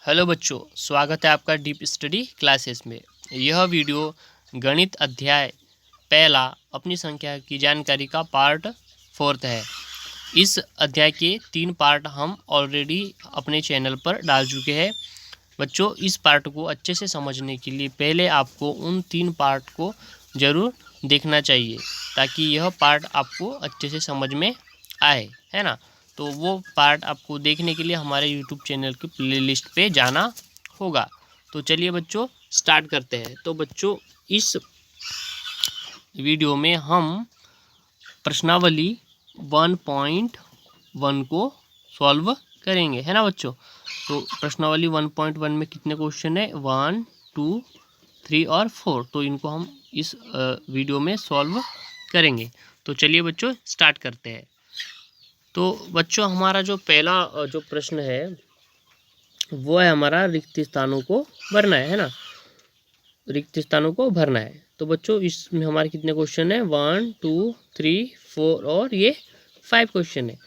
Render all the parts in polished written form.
Hello बच्चों, स्वागत है आपका डीप स्टडी क्लासेस में। यह वीडियो गणित अध्याय पहला अपनी संख्या की जानकारी का पार्ट 4 है। इस अध्याय के 3 पार्ट हम ऑलरेडी अपने चैनल पर डाल चुके हैं। बच्चों, इस पार्ट को अच्छे से समझने के लिए पहले आपको उन 3 पार्ट को ज़रूर देखना चाहिए ताकि यह पार्ट आपको अच्छे से समझ में आए, है ना। तो वो पार्ट आपको देखने के लिए हमारे यूट्यूब चैनल की प्लेलिस्ट पे जाना होगा। तो चलिए बच्चों, स्टार्ट करते हैं। तो बच्चों, इस वीडियो में हम प्रश्नावली 1.1 को सॉल्व करेंगे, है ना बच्चों। तो प्रश्नावली 1.1 में कितने क्वेश्चन है? 1, 2, 3 और 4। तो इनको हम इस वीडियो में सॉल्व करेंगे। तो चलिए बच्चों, स्टार्ट करते हैं। तो बच्चों, हमारा जो पहला जो प्रश्न है वो है हमारा रिक्त स्थानों को भरना है ना। रिक्त स्थानों को भरना है। तो बच्चों, इसमें हमारे कितने क्वेश्चन है? 1, 2, 3, 4 और ये 5 क्वेश्चन है।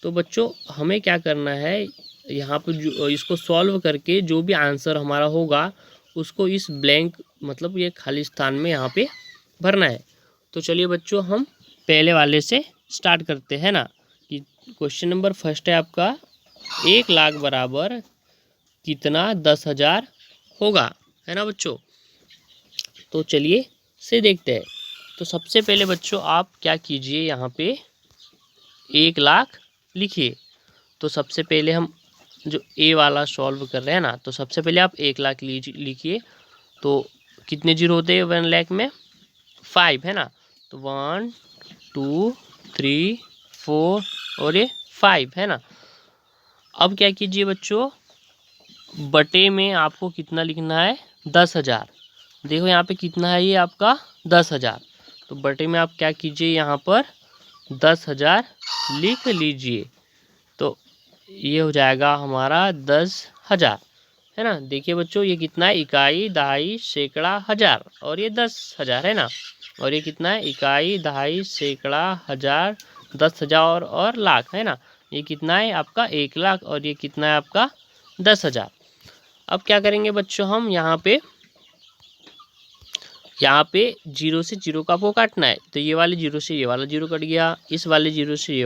तो बच्चों, हमें क्या करना है, यहाँ पर जो इसको सॉल्व करके जो भी आंसर हमारा होगा उसको इस ब्लैंक मतलब ये खाली स्थान में यहाँ पे भरना है। तो चलिए बच्चों, हम पहले वाले से स्टार्ट करते हैं ना। कि क्वेश्चन नंबर फर्स्ट है आपका, 1 लाख बराबर कितना 10,000 होगा, है ना बच्चों। तो चलिए से देखते हैं। तो सबसे पहले बच्चों आप क्या कीजिए, यहाँ पे 1 लाख लिखिए। तो सबसे पहले हम जो ए वाला सॉल्व कर रहे हैं ना, तो सबसे पहले आप 1 लाख लिखिए। तो कितने जीरो होते हैं 1 लाख में? 5, है ना। तो 1, 2, 3, 4 और ये 5, है ना। अब क्या कीजिए बच्चों, बटे में आपको कितना लिखना है? 10,000। देखो यहाँ पे कितना है, ये आपका 10,000। तो बटे में आप क्या कीजिए, यहाँ पर 10,000 लिख लीजिए। तो ये हो जाएगा हमारा 10,000, है ना। देखिए बच्चों, ये कितना है? इकाई, दहाई, सैकड़ा, हजार और ये 10,000, है ना। और ये कितना है? इकाई, दहाई, सैकड़ा, हजार, 10,000 और लाख, है ना। ये कितना है आपका? 1 लाख और ये कितना है आपका? 10,000। अब क्या करेंगे बच्चों, हम यहाँ पे जीरो से जीरो का आपको काटना है। तो ये वाले जीरो से ये वाला जीरो कट गया, इस वाले जीरो से ये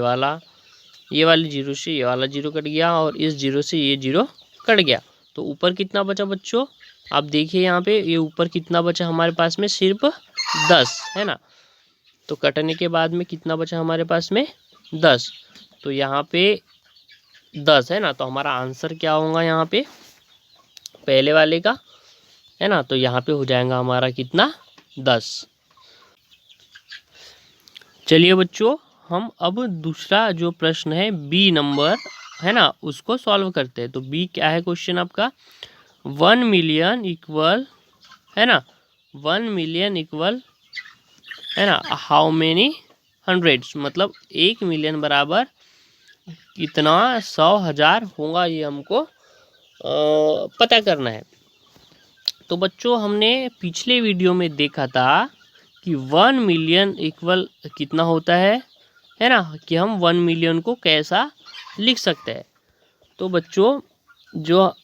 वाले जीरो से ये वाला जीरो कट गया और इस जीरो से ये जीरो कट गया। तो ऊपर कितना बचा बच्चों? आप देखिए यहाँ पे ये ऊपर कितना बचा हमारे पास में? सिर्फ 10, है ना। तो कटने के बाद में कितना बचा हमारे पास में? 10। तो यहाँ पे 10, है ना। तो हमारा आंसर क्या होगा यहाँ पे पहले वाले का, है ना। तो यहाँ पे हो जाएगा हमारा कितना? 10। चलिए बच्चों, हम अब दूसरा जो प्रश्न है बी नंबर, है ना, उसको सॉल्व करते हैं। तो बी क्या है क्वेश्चन आपका? 1 मिलियन इक्वल, है ना, 1 मिलियन इक्वल, है ना, हाउ मेनी हंड्रेड्स, मतलब 1 मिलियन बराबर कितना 100,000 होगा, ये हमको पता करना है। तो बच्चों, हमने पिछले वीडियो में देखा था कि 1 मिलियन इक्वल कितना होता है ना, कि हम 1 मिलियन को कैसा लिख सकते हैं। तो बच्चों, जो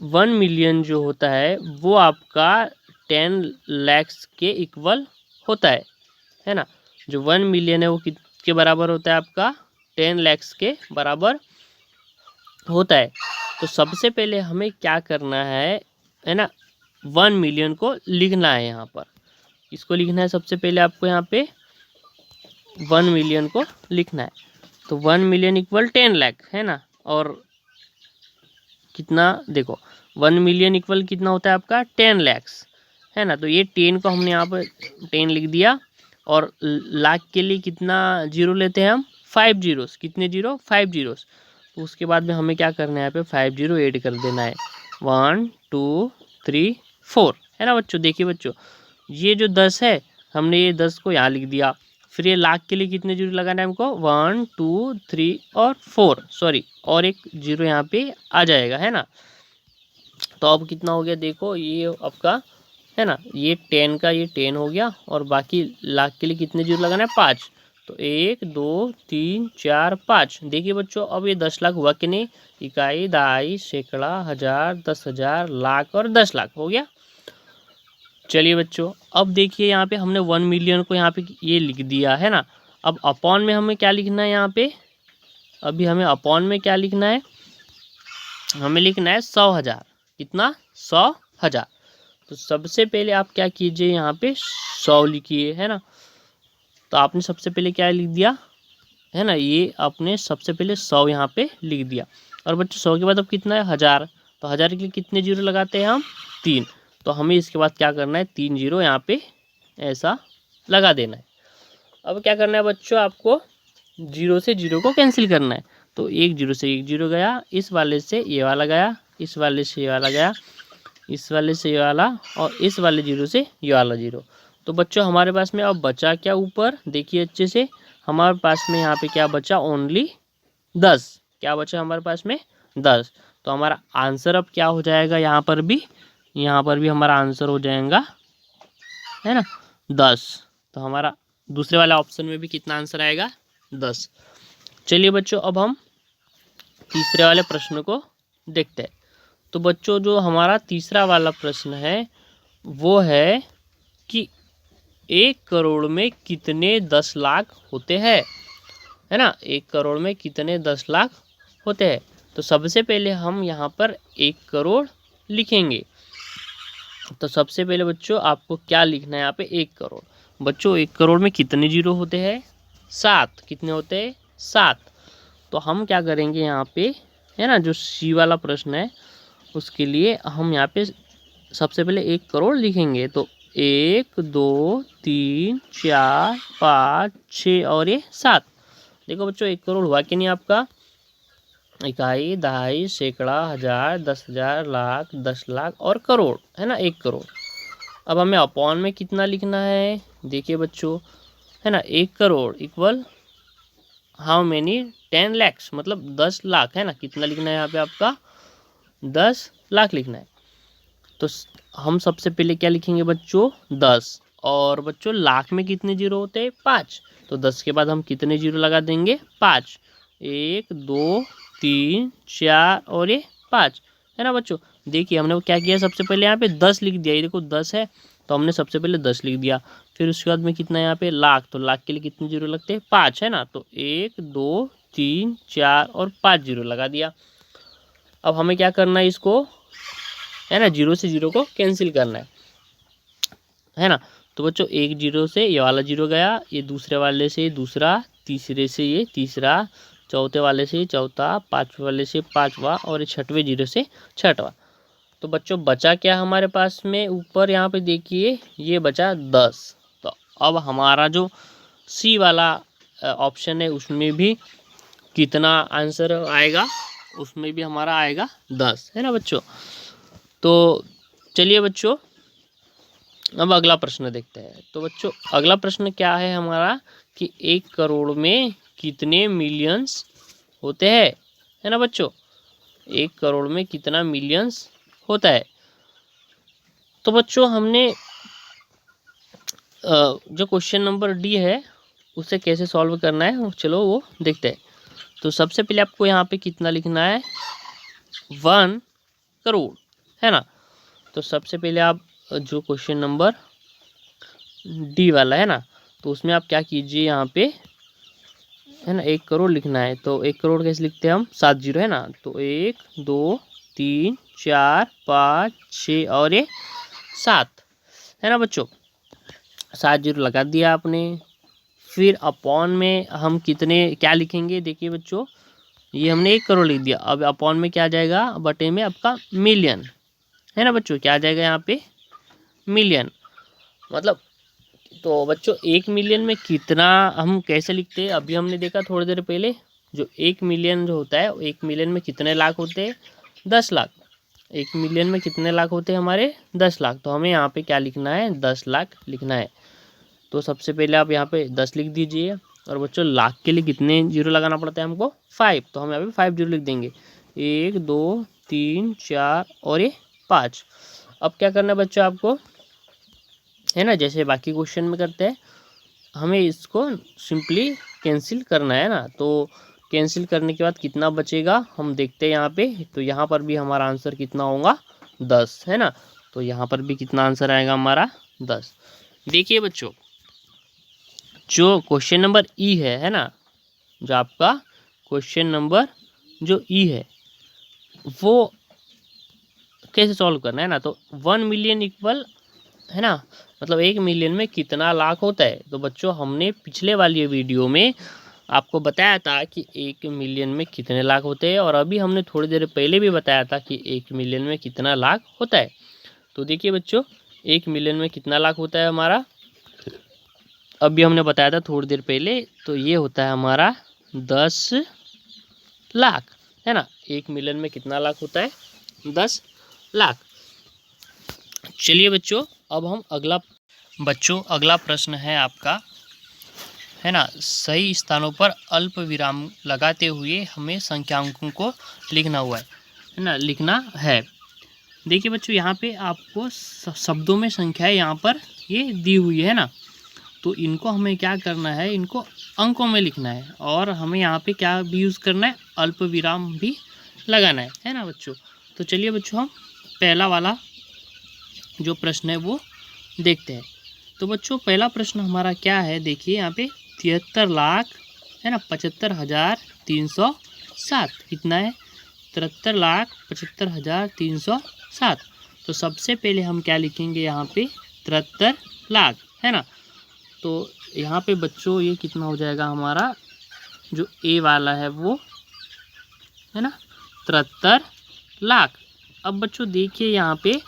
1 मिलियन जो होता है वो आपका 10 lakhs के इक्वल होता है ना। जो 1 मिलियन है वो किसके बराबर होता है आपका? 10 lakhs के बराबर होता है। तो सबसे पहले हमें क्या करना है ना, 1 मिलियन को लिखना है। यहाँ पर इसको लिखना है सबसे पहले आपको, यहाँ पे 1 मिलियन को लिखना है। तो 1 मिलियन इक्वल 10 लाख, है ना। और कितना देखो, 1 मिलियन इक्वल कितना होता है आपका? 10 lakhs, है ना। तो ये 10 को हमने यहाँ पर 10 लिख दिया। और लाख के लिए कितना जीरो लेते हैं हम? 5 जीरोस। कितने जीरो? 5 जीरोस। तो उसके बाद में हमें क्या करना है, यहाँ पे 5 जीरो ऐड कर देना है। 1, 2, 3, 4, है ना बच्चों। देखिए बच्चों, ये जो 10 है हमने ये 10 को यहाँ लिख दिया। फिर ये लाख के लिए कितने जीरो लगाना है हमको? 1, 2, 3 और 4, सॉरी, और एक जीरो यहाँ पे आ जाएगा, है ना। तो अब कितना हो गया देखो, ये आपका, है ना, ये 10 का ये 10 हो गया और बाकी लाख के लिए कितने जीरो लगाना है? 5। तो 1 2 3 4 5। देखिए बच्चों अब ये 10 लाख हुआ कि नहीं, इकाई, दहाई, सैकड़ा, हजार, 10,000, लाख और 10 लाख हो गया। चलिए बच्चों अब देखिए यहाँ पे हमने 1 मिलियन को यहाँ पे ये लिख दिया है ना। अब अपॉन में हमें क्या लिखना है यहाँ पे, अभी हमें अपॉन में क्या लिखना है, हमें लिखना है 100,000। कितना, 100,000। तो सबसे पहले आप क्या कीजिए, यहाँ पे 100 लिखिए, है ना। तो आपने सबसे पहले क्या लिख दिया है ना, ये आपने सबसे पहले 100 यहाँ पे लिख दिया। और बच्चों 100 के बाद अब कितना है, 1000। तो 1000 के लिए कितने जीरो लगाते हैं हम, 3। तो हमें इसके बाद क्या करना है, 3 जीरो यहाँ पे ऐसा लगा देना है। अब क्या करना है बच्चों, आपको जीरो से जीरो को कैंसिल करना है। तो 1 जीरो से 1 जीरो गया, इस वाले से ये वाला गया, इस वाले से ये वाला गया, इस वाले से ये वाला, और इस वाले जीरो से ये वाला जीरो। तो बच्चों हमारे पास में अब बचा क्या, ऊपर देखिए अच्छे से, हमारे पास में यहाँ पे क्या बचा, ओनली 10। क्या बचा हमारे पास में, 10। तो हमारा आंसर अब क्या हो जाएगा, यहाँ पर भी हमारा आंसर हो जाएगा, है ना, 10। तो हमारा दूसरे वाले ऑप्शन में भी कितना आंसर आएगा, 10। चलिए बच्चों अब हम तीसरे वाले प्रश्न को देखते हैं। तो बच्चों जो हमारा तीसरा वाला प्रश्न है वो है कि 1 करोड़ में कितने 10 लाख होते हैं, है ना। 1 करोड़ में कितने 10 लाख होते हैं। तो सबसे पहले हम यहाँ पर 1 करोड़ लिखेंगे। तो सबसे पहले बच्चों आपको क्या लिखना है यहाँ पे, 1 करोड़। बच्चों 1 करोड़ में कितने जीरो होते हैं, 7। कितने होते हैं, 7। तो हम क्या करेंगे यहाँ पे, है ना, जो सी वाला प्रश्न है उसके लिए हम यहाँ पे सबसे पहले 1 करोड़ लिखेंगे। तो 1 2 3 4 5 6 और ये 7। देखो बच्चों 1 करोड़ हुआ कि नहीं आपका, इकाई, दहाई, सैकड़ा, हजार, 10,000, लाख, 10 लाख और करोड़, है ना, 1 करोड़। अब हमें अपॉन में कितना लिखना है, देखिए बच्चों, है ना, 1 crore equal how many, 10 lakhs, मतलब 10 लाख, है ना। कितना लिखना है यहाँ पे आपका, 10 लाख लिखना है। तो हम सबसे पहले क्या लिखेंगे बच्चों, 10। और बच्चों लाख में कितने जीरो होते हैं, 5। तो 10 के बाद हम कितने जीरो लगा देंगे, 5। 1 2 3 4 और ये 5, है ना बच्चों। देखिए हमने क्या किया, सबसे पहले यहाँ पे 10 लिख दिया, ये देखो 10 है तो हमने सबसे पहले 10 लिख दिया। फिर उसके बाद में कितना है यहाँ पे, लाख। तो लाख के लिए कितने जीरो लगते हैं, 5, है ना। तो 1 2 3 4 और 5 जीरो लगा दिया। अब हमें क्या करना है, इसको, है ना, जीरो से जीरो को कैंसिल करना है ना। तो बच्चों 1 जीरो से ये वाला जीरो गया, ये दूसरे वाले से दूसरा, तीसरे से ये तीसरा, चौथे वाले से चौथा, पाँचवें वाले से पाँचवा और ये छठवें जीरो से छठवा। तो बच्चों बचा क्या हमारे पास में, ऊपर यहाँ पे देखिए ये बचा 10। तो अब हमारा जो सी वाला ऑप्शन है उसमें भी कितना आंसर आएगा, उसमें भी हमारा आएगा 10, है ना बच्चों। तो चलिए बच्चों अब अगला प्रश्न देखते हैं। तो बच्चों अगला प्रश्न क्या है हमारा, कि 1 करोड़ में कितने मिलियंस होते हैं, है ना बच्चों। 1 करोड़ में कितना मिलियंस होता है। तो बच्चों हमने जो क्वेश्चन नंबर डी है उसे कैसे सॉल्व करना है, चलो वो देखते हैं। तो सबसे पहले आपको यहाँ पे कितना लिखना है, 1 करोड़, है ना। तो सबसे पहले आप जो क्वेश्चन नंबर डी वाला है ना, तो उसमें आप क्या कीजिए, यहाँ पे, है ना, 1 करोड़ लिखना है। तो 1 करोड़ कैसे लिखते हैं हम, 7 जीरो, है ना। तो 1 2 3 4 5 6 और ये 7, है ना बच्चों। 7 जीरो लगा दिया आपने। फिर अपॉन में हम कितने क्या लिखेंगे, देखिए बच्चों, ये हमने 1 करोड़ लिख दिया। अब अपॉन में क्या आ जाएगा, बटे में आपका मिलियन, है ना बच्चों। क्या आ जाएगा यहाँ पे, मिलियन, मतलब। तो बच्चों 1 मिलियन में कितना हम कैसे लिखते हैं, अभी हमने देखा थोड़ी देर पहले, जो 1 मिलियन जो होता है, 1 मिलियन में कितने लाख होते हैं, 10 लाख। 1 मिलियन में कितने लाख होते हैं हमारे, 10 लाख। तो हमें यहाँ पे क्या लिखना है, 10 लाख लिखना है। तो सबसे पहले आप यहाँ पे 10 लिख दीजिए। और बच्चों लाख के लिए कितने जीरो लगाना पड़ता है हमको, 5। तो हम यहाँ पे 5 जीरो लिख देंगे, 1 2 3 4 और ये 5। अब क्या करना है बच्चों आपको, है ना, जैसे बाकी क्वेश्चन में करते हैं, हमें इसको सिंपली कैंसिल करना है ना। तो कैंसिल करने के बाद कितना बचेगा हम देखते हैं यहाँ पे। तो यहाँ पर भी हमारा आंसर कितना होगा 10 है ना। तो यहाँ पर भी कितना आंसर आएगा हमारा 10। देखिए बच्चों जो क्वेश्चन नंबर ई है ना, जो आपका क्वेश्चन नंबर जो ई है वो कैसे सॉल्व करना है ना। तो 1 मिलियन इक्वल है ना, मतलब 1 मिलियन में कितना लाख होता है। तो बच्चों हमने पिछले वाली वीडियो में आपको बताया था कि 1 मिलियन में कितने लाख होते हैं, और अभी हमने थोड़ी देर पहले भी बताया था कि 1 मिलियन में कितना लाख होता है। तो देखिए बच्चों 1 मिलियन में कितना लाख होता है हमारा, अभी हमने बताया था थोड़ी देर पहले। तो ये होता है हमारा 10 लाख है ना। 1 मिलियन में कितना लाख होता है 10 लाख। चलिए बच्चों अब हम अगला प्रश्न है आपका है ना। सही स्थानों पर अल्प विराम लगाते हुए हमें संख्यांकों को लिखना हुआ है ना, लिखना है। देखिए बच्चों यहाँ पे आपको शब्दों में संख्याएं यहाँ पर ये दी हुई है ना। तो इनको हमें क्या करना है, इनको अंकों में लिखना है, और हमें यहाँ पे क्या भी यूज़ करना है, अल्प विराम भी लगाना है ना बच्चों। तो चलिए बच्चों हम पहला वाला जो प्रश्न है वो देखते हैं। तो बच्चों पहला प्रश्न हमारा क्या है, देखिए यहाँ पे 73 लाख है ना 75,307 कितना है 73,75,307। तो सबसे पहले हम क्या लिखेंगे यहाँ पे 73 लाख है ना। तो यहाँ पे बच्चों ये कितना हो जाएगा हमारा, जो ए वाला है वो है ना 73 लाख। अब बच्चों देखिए यहाँ पे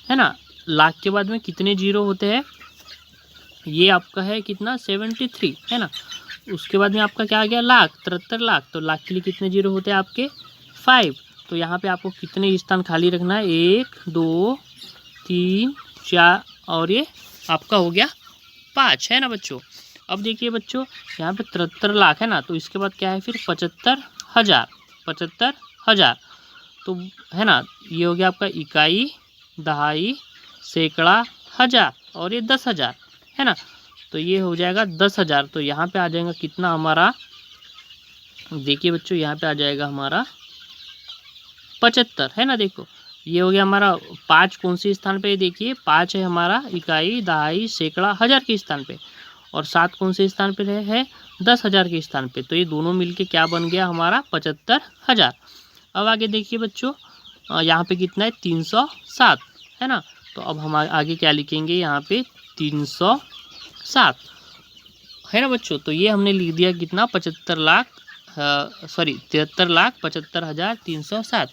है ना, लाख के बाद में कितने जीरो होते हैं, ये आपका है कितना 73 है ना। उसके बाद में आपका क्या आ गया लाख 73 लाख। तो लाख के लिए कितने जीरो होते हैं आपके 5। तो यहाँ पे आपको कितने स्थान खाली रखना है 1 2 3 4 और ये आपका हो गया 5 है ना बच्चों। अब देखिए बच्चों यहाँ पे 73 लाख है ना, तो इसके बाद क्या है फिर 75,000 तो है ना। ये हो गया आपका इकाई दहाई सैकड़ा हज़ार और ये 10,000 है ना। तो ये हो जाएगा 10,000। तो यहाँ पे आ जाएगा कितना हमारा, देखिए बच्चों यहाँ पे आ जाएगा हमारा 75 है ना। देखो ये हो गया हमारा 5 कौन सी स्थान पे, देखिए 5 है हमारा इकाई दहाई सैकड़ा हज़ार के स्थान पे, और 7 कौन से स्थान पे है 10,000 के स्थान पे। तो ये दोनों मिलके क्या बन गया हमारा 75,000। अब आगे देखिए बच्चों यहाँ पे कितना है 307 है ना। तो अब हम आगे क्या लिखेंगे यहाँ पे 307 है ना बच्चों। तो ये हमने लिख दिया कितना 73,75,307।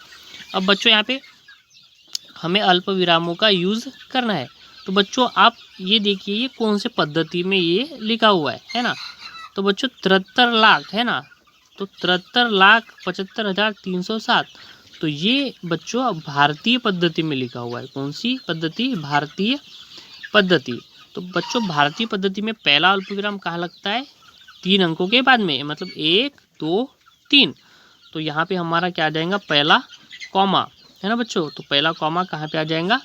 अब बच्चों यहाँ पे हमें अल्प विरामों का यूज़ करना है। तो बच्चों आप ये देखिए ये कौन से पद्धति में ये लिखा हुआ है ना। तो बच्चों 73 लाख है ना, तो 73,75,307। तो ये बच्चों भारतीय पद्धति में लिखा हुआ है। कौन सी पद्धति, भारतीय पद्धति। तो बच्चों भारतीय पद्धति में पहला अल्पविराम कहाँ लगता है 3 अंकों के बाद में, मतलब 1 2 3। तो यहाँ पे हमारा क्या आ जाएगा पहला कॉमा है ना बच्चों। तो पहला कॉमा कहाँ पे आ जाएगा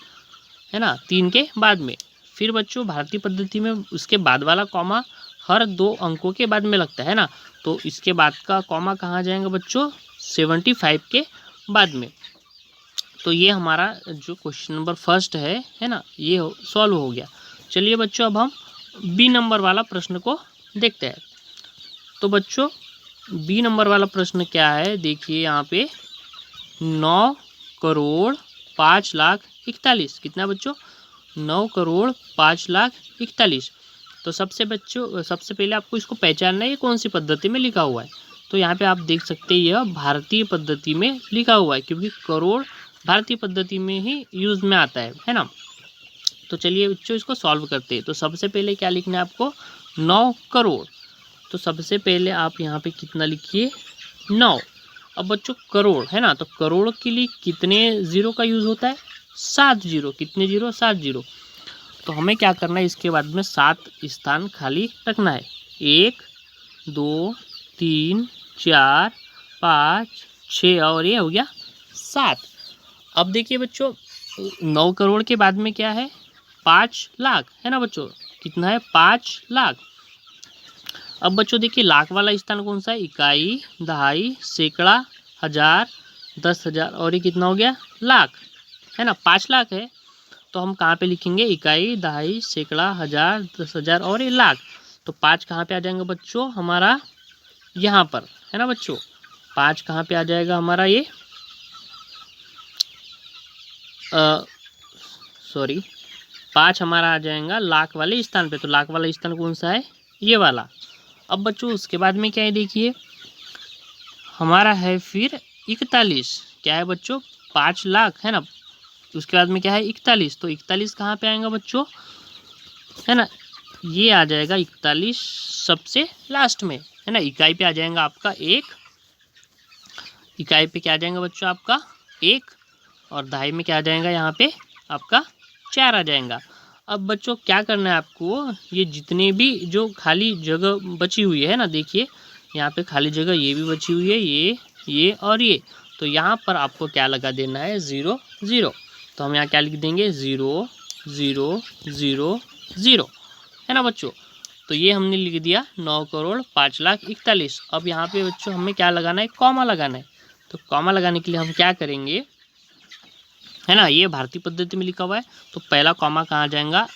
है ना 3 के बाद में। फिर बच्चों भारतीय पद्धति में उसके बाद वाला कॉमा हर 2 अंकों के बाद में लगता है ना। तो इसके बाद का कॉमा कहाँ जाएगा बच्चों 75 के बाद में। तो ये हमारा जो क्वेश्चन नंबर फर्स्ट है ना, ये सॉल्व हो गया। चलिए बच्चों अब हम बी नंबर वाला प्रश्न को देखते हैं। तो बच्चों बी नंबर वाला प्रश्न क्या है, देखिए यहाँ पे 9,05,41,000 कितना बच्चों 9,05,41,000। तो सबसे पहले आपको इसको पहचानना है ये कौन सी पद्धति में लिखा हुआ है। तो यहाँ पे आप देख सकते हैं यह भारतीय पद्धति में लिखा हुआ है, क्योंकि करोड़ भारतीय पद्धति में ही यूज़ में आता है ना। तो चलिए बच्चों इसको सॉल्व करते हैं। तो सबसे पहले क्या लिखना है आपको 9 करोड़। तो सबसे पहले आप यहाँ पे कितना लिखिए 9। अब बच्चों करोड़ है ना, तो करोड़ के लिए कितने जीरो का यूज़ होता है 7 जीरो। कितने जीरो 7 जीरो। तो हमें क्या करना है इसके बाद में 7 स्थान खाली रखना है 1 2 3 4 5 6 और ये हो गया 7। अब देखिए बच्चों 9 करोड़ के बाद में क्या है 5 लाख है ना बच्चों। कितना है 5 लाख। अब बच्चों देखिए लाख वाला स्थान कौन सा है, इकाई, दहाई, सैकड़ा, हजार, 10,000 और ये कितना हो गया, लाख, है ना, 5 लाख है। तो हम कहाँ पे लिखेंगे, इकाई, दहाई, सैकड़ा, हजार, 10,000 और ये लाख। तो 5 कहाँ पे आ जाएंगे बच्चों हमारा, यहाँ पर, है ना बच्चों। 5 कहाँ पे आ जाएगा हमारा, ये सॉरी 5 हमारा आ जाएगा लाख वाले स्थान पे। तो लाख वाला स्थान कौन सा है, ये वाला। अब बच्चों उसके बाद में क्या है, देखिए हमारा है फिर 41। क्या है बच्चों, 5 लाख, है ना। उसके बाद में क्या है, 41। तो 41 कहाँ पे आएगा बच्चों, है ना, ये आ जाएगा 41 सबसे लास्ट में, है ना। इकाई पे आ जाएगा आपका 1, इकाई पे क्या आ जाएगा बच्चों आपका 1, और दहाई में क्या आ जाएगा यहाँ पे आपका 4 आ जाएगा। अब बच्चों क्या करना है आपको, ये जितने भी जो खाली जगह बची हुई है ना, देखिए यहाँ पे खाली जगह ये भी बची हुई है, ये और ये। तो यहाँ पर आपको क्या लगा देना है, 0 0। तो हम यहाँ क्या लिख देंगे, 0 0 0 0, है ना बच्चों। तो ये हमने लिख दिया 9,05,41,41। अब यहाँ पे बच्चों हमें क्या लगाना है, कॉमा लगाना है। तो कॉमा लगाने के लिए हम क्या करेंगे, है ना, ये भारतीय पद्धति में लिखा हुआ है। तो पहला कॉमा कहाँ जाएगा,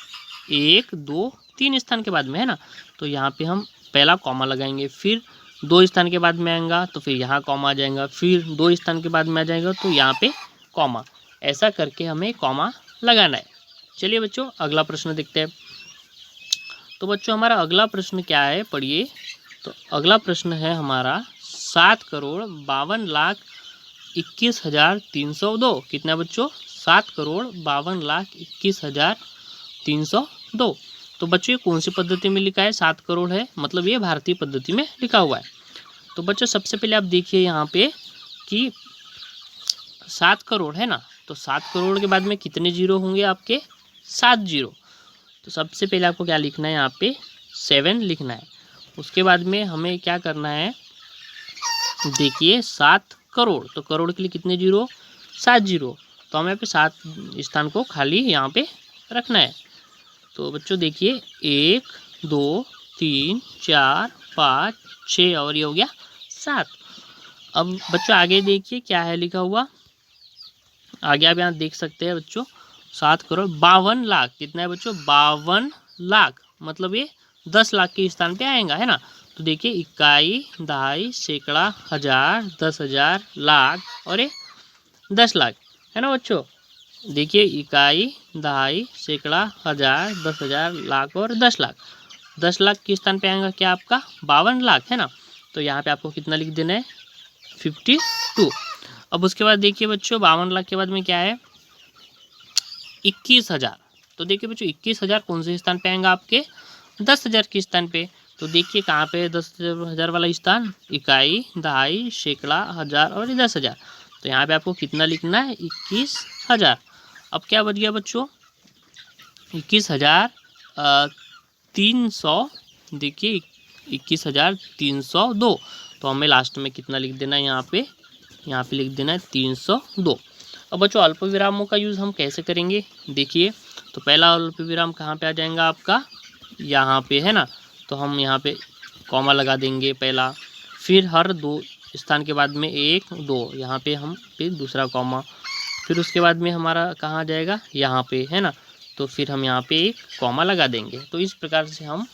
1 2 3 स्थान के बाद में, है ना। तो यहाँ पे हम पहला कॉमा लगाएंगे, फिर 2 स्थान के बाद में आएगा तो फिर यहाँ कॉमा आ जाएगा, फिर 2 स्थान के बाद में आ जाएगा तो यहाँ पे कॉमा। ऐसा करके हमें कॉमा लगाना है। चलिए बच्चों अगला प्रश्न देखते हैं। तो बच्चों हमारा अगला प्रश्न क्या है, पढ़िए। तो अगला प्रश्न है हमारा 7,52,21,302। कितना बच्चों, 7,52,21,302। तो बच्चों ये कौन सी पद्धति में लिखा है, 7 करोड़ है, मतलब ये भारतीय पद्धति में लिखा हुआ है। तो बच्चों सबसे पहले आप देखिए यहाँ पे कि 7 करोड़ है ना, तो 7 करोड़ के बाद में कितने जीरो होंगे आपके, 7 जीरो। तो सबसे पहले आपको क्या लिखना है, यहाँ पे 7 लिखना है। उसके बाद में हमें क्या करना है, देखिए 7 करोड़, तो करोड़ के लिए कितने जीरो, 7 जीरो। तो हमें यहाँ पे 7 स्थान को खाली यहाँ पे रखना है। तो बच्चों देखिए 1 2 3 4 5 6 और ये हो गया 7। अब बच्चों आगे देखिए क्या है लिखा हुआ, आगे आप यहाँ देख सकते हैं बच्चों, 7,52,00,000। कितना है बच्चों, 52 लाख, मतलब ये 10 लाख के स्थान पे आएगा, है ना। तो देखिए इकाई, दहाई, सैकड़ा, हजार, 10,000, लाख और ये 10 लाख, है ना बच्चों। देखिए इकाई, दहाई, सैकड़ा, हजार, 10,000, लाख और 10 लाख। 10 लाख के स्थान पे आएगा क्या आपका, 52 लाख, है ना। तो यहाँ पे आपको कितना लिख देना है, 52। अब उसके बाद देखिए बच्चों 52 लाख के बाद में क्या है, 21,000। तो देखिए बच्चों 21,000 कौन से स्थान पे आएगा आपके, 10,000 के स्थान पे। तो देखिए कहाँ पे 10,000 वाला स्थान, इकाई, दहाई, सैकड़ा, हजार और 10,000। तो यहाँ पे आपको कितना लिखना है, 21,000। अब क्या बच गया बच्चों, 21,300। देखिए 21,302। तो हमें लास्ट में कितना लिख देना है, यहाँ पे लिख देना है 302। अब बच्चों अल्प विरामों का यूज़ हम कैसे करेंगे, देखिए। तो पहला अल्प विराम कहाँ पे आ जाएगा आपका, यहाँ पे, है ना। तो हम यहाँ पे कॉमा लगा देंगे पहला, फिर हर 2 स्थान के बाद में 1 2 यहाँ पे हम फिर दूसरा कॉमा, फिर उसके बाद में हमारा कहाँ आ जाएगा, यहाँ पे, है ना। तो फिर हम यहाँ पे एक कॉमा लगा देंगे। तो इस प्रकार से हम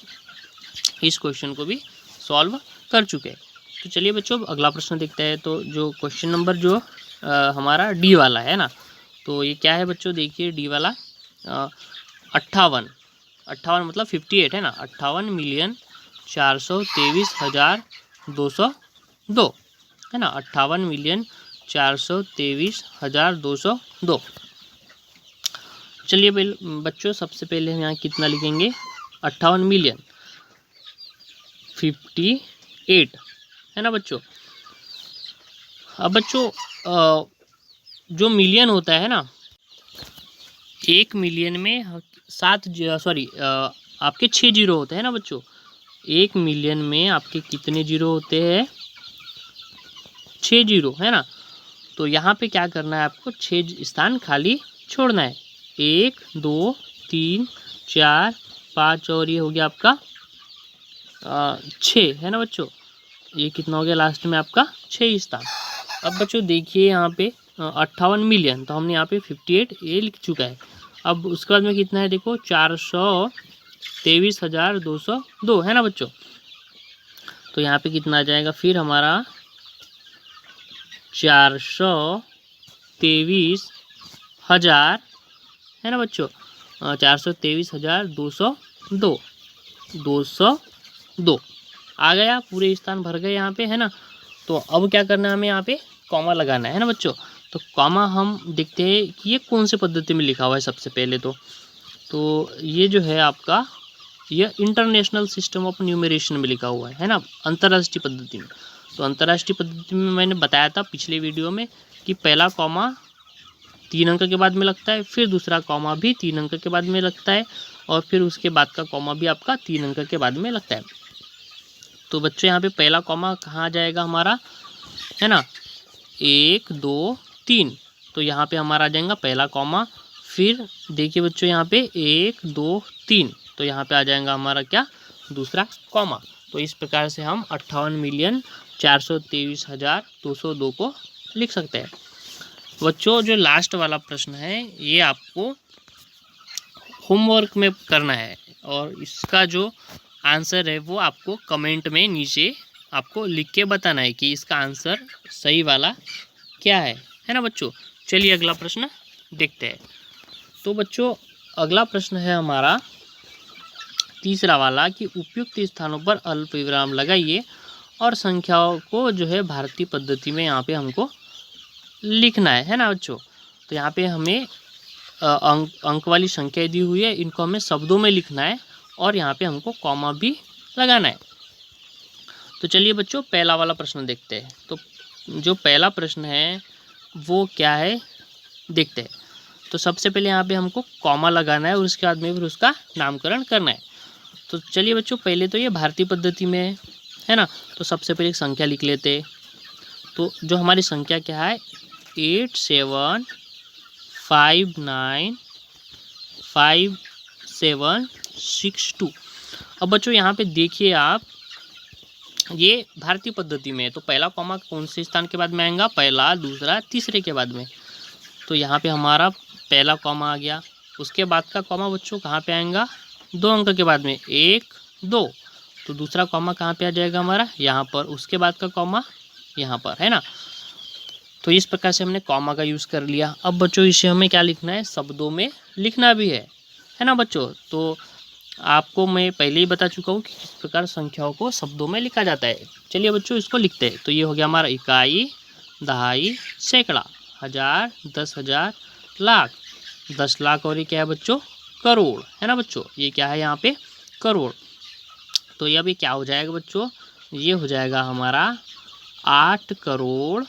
इस क्वेश्चन को भी सॉल्व कर चुके हैं। तो चलिए बच्चों अगला प्रश्न देखते हैं। तो जो क्वेश्चन नंबर जो हमारा डी वाला है ना, तो ये क्या है बच्चों, देखिए डी वाला 58 मतलब 58, है ना। 58,423,202, है ना। 58,423,202। चलिए बच्चों सबसे पहले हम यहाँ कितना लिखेंगे, 58,058, है ना बच्चों। अब बच्चों जो मिलियन होता है ना, 1 मिलियन में आपके 6 जीरो होते हैं ना बच्चों। 1 मिलियन में आपके कितने जीरो होते हैं, 6 जीरो, है ना। तो यहाँ पे क्या करना है आपको, 6 स्थान खाली छोड़ना है। 1 2 3 4 5 और ये हो गया आपका 6 है ना बच्चों। ये कितना हो गया लास्ट में आपका 6 स्थान। अब बच्चों देखिए यहाँ पे 58 मिलियन, तो हमने यहाँ पे 58 ये लिख चुका है। अब उसके बाद में कितना है देखो 423,202 है ना बच्चों। तो यहाँ पे कितना आ जाएगा फिर हमारा 423,000 है ना बच्चों। 423,202 202 आ गया, पूरे स्थान भर गए यहाँ पे है ना। तो अब क्या करना है हमें यहाँ पे कॉमा लगाना है ना बच्चों। तो कॉमा हम देखते हैं कि ये कौन से पद्धति में लिखा हुआ है। सबसे पहले तो ये जो है आपका यह इंटरनेशनल सिस्टम ऑफ न्यूमरेशन में लिखा हुआ है ना, अंतर्राष्ट्रीय पद्धति में। तो अंतर्राष्ट्रीय पद्धति में मैंने बताया था पिछले वीडियो में कि पहला कॉमा 3 अंक के बाद में लगता है, फिर दूसरा कॉमा भी 3 अंक के बाद में लगता है, और फिर उसके बाद का कॉमा भी आपका 3 अंक के बाद में लगता है। तो बच्चों यहाँ पे पहला कॉमा कहाँ आ जाएगा हमारा है ना 1 2 3। तो यहाँ पे हमारा आ जाएगा पहला कॉमा। फिर देखिए बच्चों यहाँ पे 1 2 3, तो यहाँ पे आ जाएगा हमारा क्या दूसरा कॉमा। तो इस प्रकार से हम 58,423,202 को लिख सकते हैं। बच्चों जो लास्ट वाला प्रश्न है ये आपको होमवर्क में करना है, और इसका जो आंसर है वो आपको कमेंट में नीचे आपको लिख के बताना है कि इसका आंसर सही वाला क्या है ना बच्चों। चलिए अगला प्रश्न देखते हैं। तो बच्चों अगला प्रश्न है हमारा तीसरा वाला कि उपयुक्त स्थानों पर अल्प विराम लगाइए और संख्याओं को जो है भारतीय पद्धति में यहाँ पे हमको लिखना है ना बच्चों। तो यहाँ पे हमें अंक वाली संख्या दी हुई है, इनको हमें शब्दों में लिखना है और यहाँ पे हमको कॉमा भी लगाना है। तो चलिए बच्चों पहला वाला प्रश्न देखते हैं। तो जो पहला प्रश्न है वो क्या है देखते हैं। तो सबसे पहले यहाँ पे हमको कॉमा लगाना है और उसके बाद में फिर उसका नामकरण करना है। तो चलिए बच्चों पहले तो ये भारतीय पद्धति में है ना। तो सबसे पहले एक संख्या लिख लेते। तो जो हमारी संख्या क्या है 87595762। अब बच्चों यहाँ पे देखिए आप ये भारतीय पद्धति में है, तो पहला कॉमा कौन से स्थान के बाद में आएगा पहला दूसरा तीसरे के बाद में। तो यहाँ पे हमारा पहला कॉमा आ गया। उसके बाद का कॉमा बच्चों कहाँ पे आएगा 2 अंक के बाद में 1 2। तो दूसरा कॉमा कहाँ पे आ जाएगा हमारा यहाँ पर, उसके बाद का कॉमा यहाँ पर है ना। तो इस प्रकार से हमने कॉमा का यूज़ कर लिया। अब बच्चों इसे हमें क्या लिखना है शब्दों में लिखना भी है ना बच्चों। तो आपको मैं पहले ही बता चुका हूँ कि किस प्रकार संख्याओं को शब्दों में लिखा जाता है। चलिए बच्चों इसको लिखते हैं। तो ये हो गया हमारा इकाई दहाई सैकड़ा हज़ार 10,000 लाख 10 लाख, और ये क्या है बच्चों करोड़ है ना बच्चों। ये क्या है यहाँ पे करोड़। तो ये अभी क्या हो जाएगा बच्चों, ये हो जाएगा हमारा 8 करोड़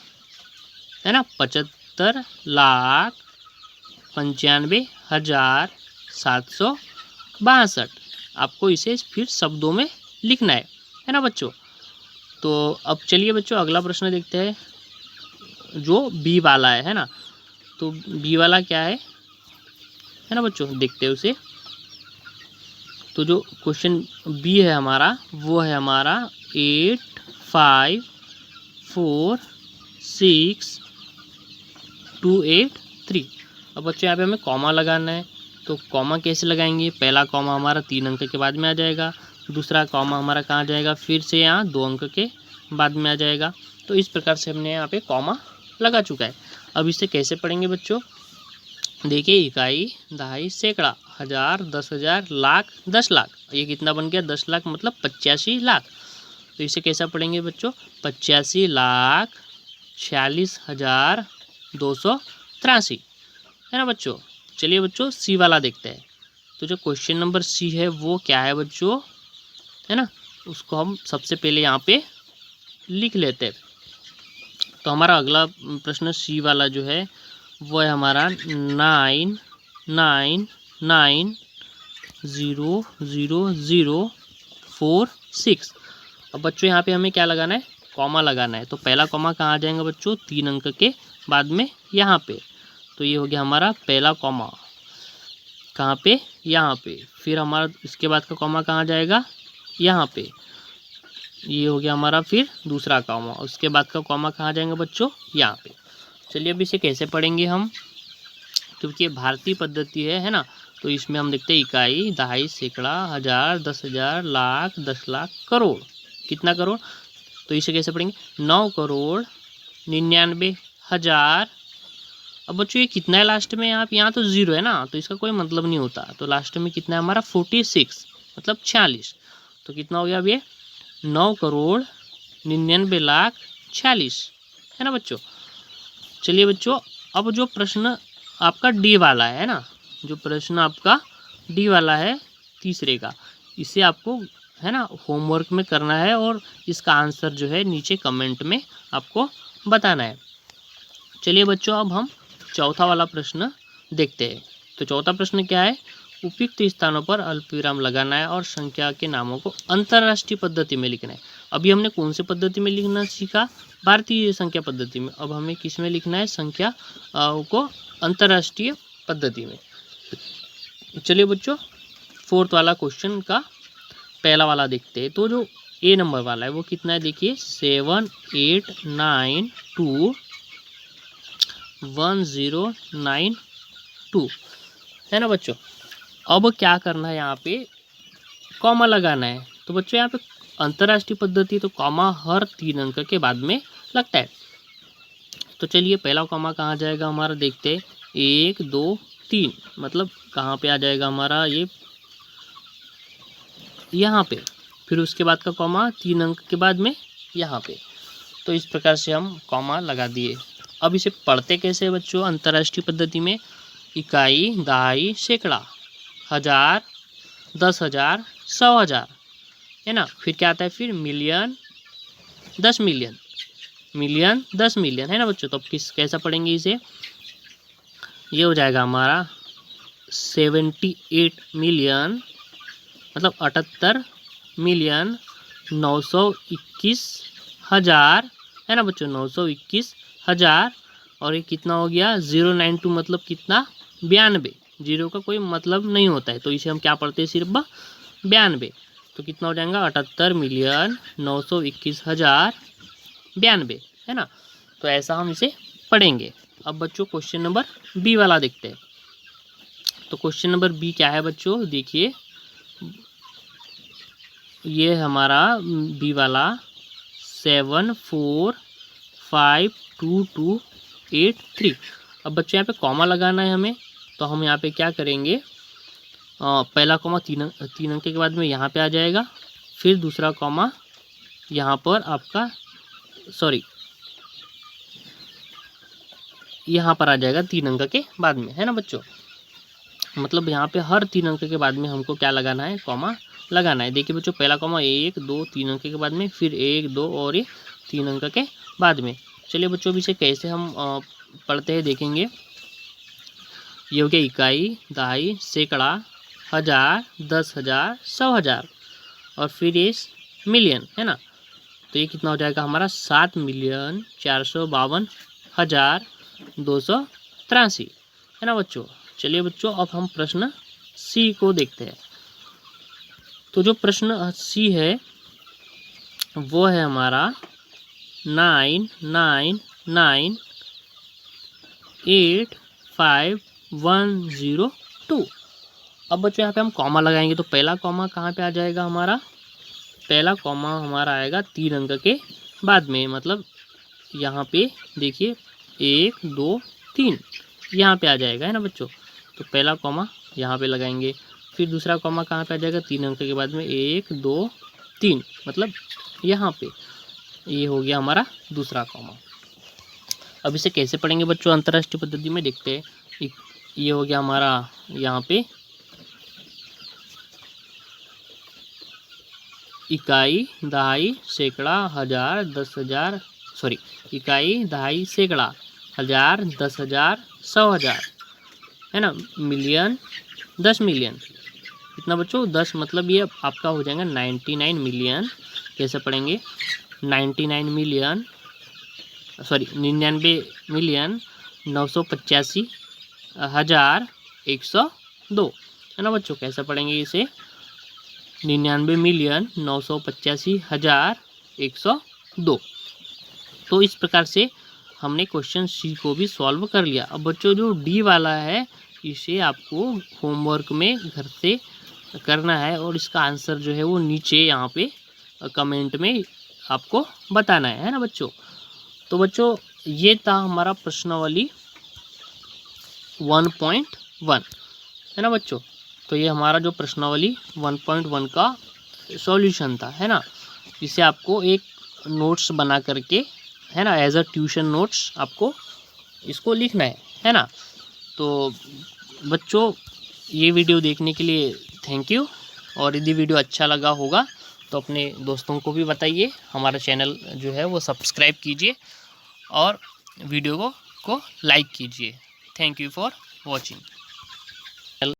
है ना 75,95,762। आपको इसे फिर शब्दों में लिखना है ना बच्चों। तो अब चलिए बच्चों अगला प्रश्न देखते हैं जो बी वाला है ना। तो बी वाला क्या है ना बच्चों देखते हैं उसे। तो जो क्वेश्चन बी है हमारा वो है हमारा 8 5 4 6 2 8 3। अब बच्चों यहाँ पे हमें कॉमा लगाना है। तो कॉमा कैसे लगाएंगे, पहला कॉमा हमारा 3 अंक के बाद में आ जाएगा, दूसरा कॉमा हमारा कहाँ जाएगा फिर से यहाँ 2 अंक के बाद में आ जाएगा। तो इस प्रकार से हमने यहाँ पे कॉमा लगा चुका है। अब इसे कैसे पढ़ेंगे बच्चों, देखिए इकाई दहाई सैकड़ा हज़ार 10,000 लाख 10 लाख, ये कितना बन गया 10 लाख मतलब 85 लाख। तो इसे कैसा पढ़ेंगे बच्चों 85,46,283 है ना बच्चों। चलिए बच्चों सी वाला देखते हैं। तो जो क्वेश्चन नंबर सी है वो क्या है बच्चों है ना, उसको हम सबसे पहले यहाँ पे लिख लेते हैं। तो हमारा अगला प्रश्न सी वाला जो है वो है हमारा 999,00046। अब बच्चों यहाँ पे हमें क्या लगाना है कॉमा लगाना है। तो पहला कॉमा कहाँ आ जाएगा बच्चों 3 अंक के बाद में यहाँ पे। तो ये हो गया हमारा पहला कॉमा कहाँ पे यहाँ पे। फिर हमारा इसके बाद का कॉमा कहाँ जाएगा यहाँ पे। ये हो गया हमारा फिर दूसरा कॉमा, उसके बाद का कॉमा कहाँ जाएंगे बच्चों, यहाँ पे। चलिए अब इसे कैसे पढ़ेंगे हम, क्योंकि ये भारतीय पद्धति है ना। तो इसमें हम देखते हैं इकाई, दहाई, सैकड़ा, हज़ार, 10,000, लाख, 10 लाख, करोड़। कितना करोड़, तो इसे कैसे पढ़ेंगे, 9,99,00,000। अब बच्चों ये कितना है लास्ट में, यहाँ तो 0 है ना, तो इसका कोई मतलब नहीं होता। तो लास्ट में कितना है हमारा 46, मतलब 46। तो कितना हो गया अब ये 9,99,00,46 है ना बच्चों। चलिए बच्चों, अब जो प्रश्न आपका डी वाला है ना, जो प्रश्न आपका डी वाला है तीसरे का, इसे आपको है ना होमवर्क में करना है और इसका आंसर जो है नीचे कमेंट में आपको बताना है। चलिए बच्चों, अब हम चौथा वाला प्रश्न देखते हैं। तो चौथा प्रश्न क्या है, उपयुक्त स्थानों पर अल्पविराम लगाना है और संख्या के नामों को अंतर्राष्ट्रीय पद्धति में लिखना है। अभी हमने कौन सी पद्धति में लिखना सीखा, भारतीय संख्या पद्धति में। अब हमें किस में लिखना है, संख्या को अंतर्राष्ट्रीय पद्धति में। चलिए बच्चों, फोर्थ वाला क्वेश्चन का पहला वाला देखते हैं। तो जो ए नंबर वाला है वो कितना है, देखिए 78921092 है ना बच्चों। अब क्या करना है, यहाँ पे कॉमा लगाना है। तो बच्चों यहाँ पे अंतर्राष्ट्रीय पद्धति, तो कॉमा हर 3 अंक के बाद में लगता है। तो चलिए पहला कॉमा कहाँ जाएगा हमारा, देखते हैं 1 2 3, मतलब कहाँ पे आ जाएगा हमारा, ये यहाँ पे। फिर उसके बाद का कॉमा 3 अंक के बाद में यहाँ पे। तो इस प्रकार से हम कॉमा लगा दिए। अब इसे पढ़ते कैसे हैं बच्चों, अंतर्राष्ट्रीय पद्धति में इकाई, दहाई, सैकड़ा, हज़ार, 10,000, 100,000 है ना। फिर क्या आता है, फिर मिलियन, 10 मिलियन, मिलियन, 10 मिलियन है ना बच्चों। तो अब कैसा पढ़ेंगे इसे, ये हो जाएगा हमारा 78 मिलियन, मतलब 78,921,000 है ना बच्चों, 921,000। और ये कितना हो गया 092, मतलब कितना 92, जीरो का कोई मतलब नहीं होता है, तो इसे हम क्या पढ़ते हैं, सिर्फ 92। तो कितना हो जाएगा 78,921,092 है ना। तो ऐसा हम इसे पढ़ेंगे। अब बच्चों क्वेश्चन नंबर बी वाला देखते हैं। तो क्वेश्चन नंबर बी क्या है बच्चों, देखिए ये हमारा बी वाला 745228 अब बच्चों यहाँ पे कॉमा लगाना है हमें। तो हम यहाँ पे क्या करेंगे, पहला कॉमा 3 अंक के बाद में यहाँ पे आ जाएगा। फिर दूसरा कॉमा यहाँ पर आपका, सॉरी यहाँ पर आ जाएगा 3 अंक के बाद में है ना बच्चों। मतलब यहाँ पे हर 3 अंक के बाद में हमको क्या लगाना है, कॉमा लगाना है। देखिए बच्चों, पहला कॉमा 1 2 3 अंक के बाद में, फिर 1 2 और ये 3 अंक के बाद में। चलिए बच्चों, अभी इसे कैसे हम पढ़ते हैं देखेंगे। ये हो गया इकाई, दहाई, सैकड़ा, हज़ार, 10,000, 100,000 और फिर ये मिलियन है ना। तो ये कितना हो जाएगा हमारा 7,452,283 है ना बच्चों। चलिए बच्चों, अब हम प्रश्न सी को देखते हैं। तो जो प्रश्न सी है वो है हमारा 9,9,9,8,5,1,0,2। अब बच्चों यहाँ पे हम कॉमा लगाएंगे। तो पहला कॉमा कहाँ पे आ जाएगा हमारा, पहला कॉमा हमारा आएगा 3 अंक के बाद में, मतलब यहाँ पे देखिए 1 2 3 यहाँ पे आ जाएगा है ना बच्चों। तो पहला कॉमा यहाँ पे लगाएंगे। फिर दूसरा कॉमा कहाँ पे आ जाएगा, 3 अंक के बाद में 1 2 3, मतलब यहाँ पे। ये हो गया हमारा दूसरा कॉमा। अब इसे कैसे पढ़ेंगे बच्चों अंतर्राष्ट्रीय पद्धति में, देखते हैं। ये हो गया हमारा यहाँ पे इकाई, दहाई, सैकड़ा, हज़ार, 10,000, सॉरी इकाई, दहाई, सैकड़ा, हज़ार, 10,000, 100,000 है ना। मिलियन, 10 मिलियन, कितना बच्चों 10, मतलब ये आपका हो जाएगा 99 मिलियन। कैसे पढ़ेंगे, 99 मिलियन, सॉरी 99,985,102 है ना बच्चों। कैसे पढ़ेंगे इसे, 99,985,102 102। तो इस प्रकार से हमने क्वेश्चन सी को भी सॉल्व कर लिया। अब बच्चों जो डी वाला है इसे आपको होमवर्क में घर से करना है और इसका आंसर जो है वो नीचे यहाँ पे कमेंट में आपको बताना है ना बच्चों। तो बच्चों ये था हमारा प्रश्नावली 1.1 है ना बच्चों। तो ये हमारा जो प्रश्नावली 1.1 का सॉल्यूशन था, है ना। इसे आपको एक नोट्स बना करके, है ना, एज अ ट्यूशन नोट्स आपको इसको लिखना है ना। तो बच्चों ये वीडियो देखने के लिए थैंक यू। और यदि वीडियो अच्छा लगा होगा तो अपने दोस्तों को भी बताइए, हमारा चैनल जो है वो सब्सक्राइब कीजिए और वीडियो को लाइक कीजिए। Thank you for watching.